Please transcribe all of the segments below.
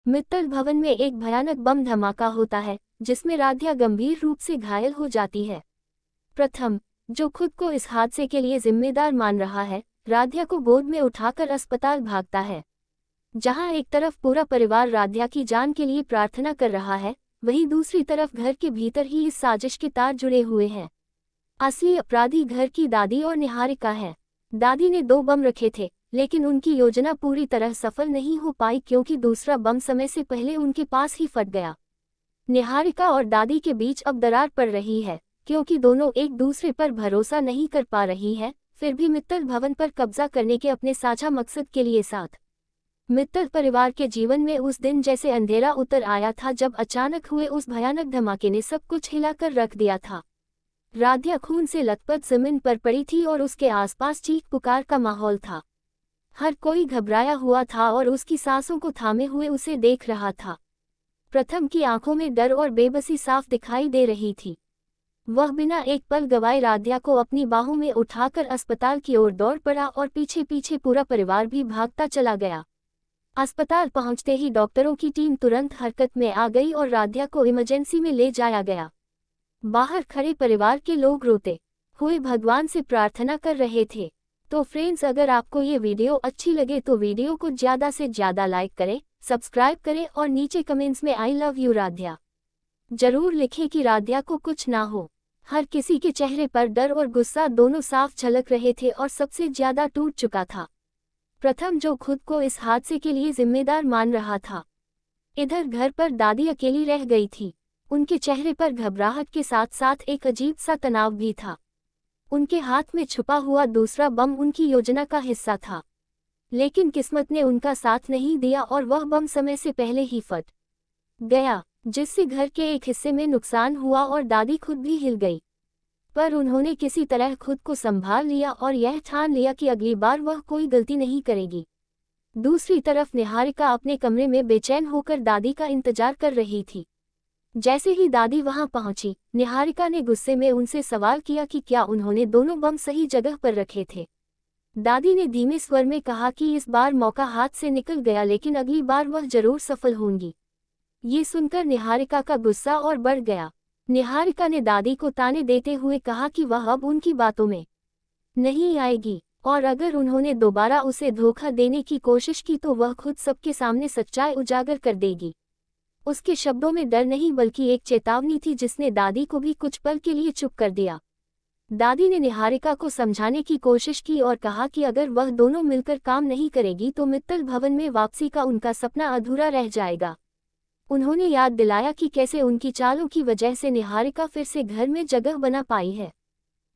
मित्तल भवन में एक भयानक बम धमाका होता है जिसमें राध्या गंभीर रूप से घायल हो जाती है। प्रथम, जो खुद को इस हादसे के लिए जिम्मेदार मान रहा है, राध्या को गोद में उठाकर अस्पताल भागता है। जहां एक तरफ पूरा परिवार राध्या की जान के लिए प्रार्थना कर रहा है, वहीं दूसरी तरफ घर के भीतर ही इस साजिश के तार जुड़े हुए हैं। असली अपराधी घर की दादी और निहारिका है। दादी ने 2 बम रखे थे, लेकिन उनकी योजना पूरी तरह सफल नहीं हो पाई क्योंकि दूसरा बम समय से पहले उनके पास ही फट गया। निहारिका और दादी के बीच अब दरार पड़ रही है क्योंकि दोनों एक दूसरे पर भरोसा नहीं कर पा रही है, फिर भी मित्तल भवन पर कब्जा करने के अपने साझा मकसद के लिए साथ। मित्तल परिवार के जीवन में उस दिन जैसे अंधेरा उतर आया था जब अचानक हुए उस भयानक धमाके ने सब कुछ हिलाकर रख दिया था। राध्या खून से लथपथ जमीन पर पड़ी थी और उसके आसपास चीख पुकार का माहौल था। हर कोई घबराया हुआ था और उसकी सांसों को थामे हुए उसे देख रहा था। प्रथम की आंखों में डर और बेबसी साफ दिखाई दे रही थी। वह बिना एक पल गवाए राध्या को अपनी बाहों में उठाकर अस्पताल की ओर दौड़ पड़ा और पीछे पीछे पूरा परिवार भी भागता चला गया। अस्पताल पहुंचते ही डॉक्टरों की टीम तुरंत हरकत में आ गई और राध्या को इमरजेंसी में ले जाया गया। बाहर खड़े परिवार के लोग रोते हुए भगवान से प्रार्थना कर रहे थे। तो फ्रेंड्स, अगर आपको ये वीडियो अच्छी लगे तो वीडियो को ज़्यादा से ज़्यादा लाइक करें, सब्सक्राइब करें और नीचे कमेंट्स में आई लव यू राध्या जरूर लिखें कि राध्या को कुछ ना हो। हर किसी के चेहरे पर डर और गुस्सा दोनों साफ झलक रहे थे और सबसे ज़्यादा टूट चुका था प्रथम, जो खुद को इस हादसे के लिए जिम्मेदार मान रहा था। इधर घर पर दादी अकेली रह गई थी। उनके चेहरे पर घबराहट के साथ साथ एक अजीब सा तनाव भी था। उनके हाथ में छुपा हुआ दूसरा बम उनकी योजना का हिस्सा था, लेकिन किस्मत ने उनका साथ नहीं दिया और वह बम समय से पहले ही फट गया, जिससे घर के एक हिस्से में नुकसान हुआ और दादी खुद भी हिल गई। पर उन्होंने किसी तरह खुद को संभाल लिया और यह ठान लिया कि अगली बार वह कोई गलती नहीं करेगी। दूसरी तरफ निहारिका अपने कमरे में बेचैन होकर दादी का इंतजार कर रही थी। जैसे ही दादी वहां पहुंची, निहारिका ने गुस्से में उनसे सवाल किया कि क्या उन्होंने दोनों बम सही जगह पर रखे थे। दादी ने धीमे स्वर में कहा कि इस बार मौका हाथ से निकल गया, लेकिन अगली बार वह जरूर सफल होंगी। ये सुनकर निहारिका का गुस्सा और बढ़ गया। निहारिका ने दादी को ताने देते हुए कहा कि वह अब उनकी बातों में नहीं आएगी और अगर उन्होंने दोबारा उसे धोखा देने की कोशिश की तो वह खुद सबके सामने सच्चाई उजागर कर देगी। उसके शब्दों में डर नहीं बल्कि एक चेतावनी थी जिसने दादी को भी कुछ पल के लिए चुप कर दिया। दादी ने निहारिका को समझाने की कोशिश की और कहा कि अगर वह दोनों मिलकर काम नहीं करेगी तो मित्तल भवन में वापसी का उनका सपना अधूरा रह जाएगा। उन्होंने याद दिलाया कि कैसे उनकी चालों की वजह से निहारिका फिर से घर में जगह बना पाई है।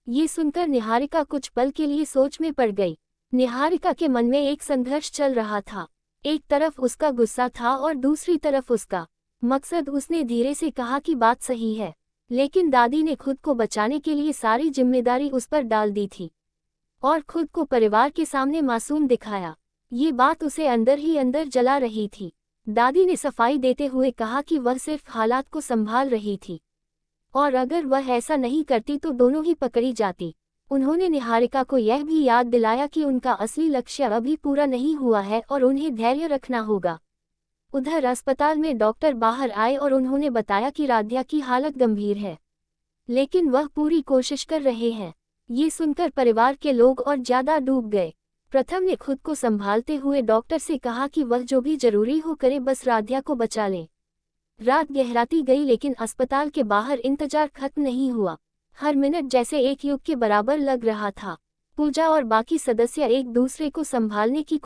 ये सुनकर निहारिका कुछ पल के लिए सोच में पड़ गई। निहारिका के मन में एक संघर्ष चल रहा था। एक तरफ उसका गुस्सा था और दूसरी तरफ उसका मकसद। उसने धीरे से कहा कि बात सही है, लेकिन दादी ने खुद को बचाने के लिए सारी जिम्मेदारी उस पर डाल दी थी और खुद को परिवार के सामने मासूम दिखाया। ये बात उसे अंदर ही अंदर जला रही थी। दादी ने सफाई देते हुए कहा कि वह सिर्फ हालात को संभाल रही थी और अगर वह ऐसा नहीं करती तो दोनों ही पकड़ी जाती। उन्होंने निहारिका को यह भी याद दिलाया कि उनका असली लक्ष्य अभी पूरा नहीं हुआ है और उन्हें धैर्य रखना होगा। उधर अस्पताल में डॉक्टर बाहर आए और उन्होंने बताया कि राध्या की हालत गंभीर है, लेकिन वह पूरी कोशिश कर रहे हैं। ये सुनकर परिवार के लोग और ज्यादा डूब गए। प्रथम ने खुद को संभालते हुए डॉक्टर से कहा कि वह जो भी जरूरी हो करे, बस राध्या को बचा ले। रात गहराती गई लेकिन अस्पताल के बाहर इंतजार खत्म नहीं हुआ। हर मिनट जैसे एक युग के बराबर लग रहा था। पूजा और बाकी सदस्य एक दूसरे को संभालने की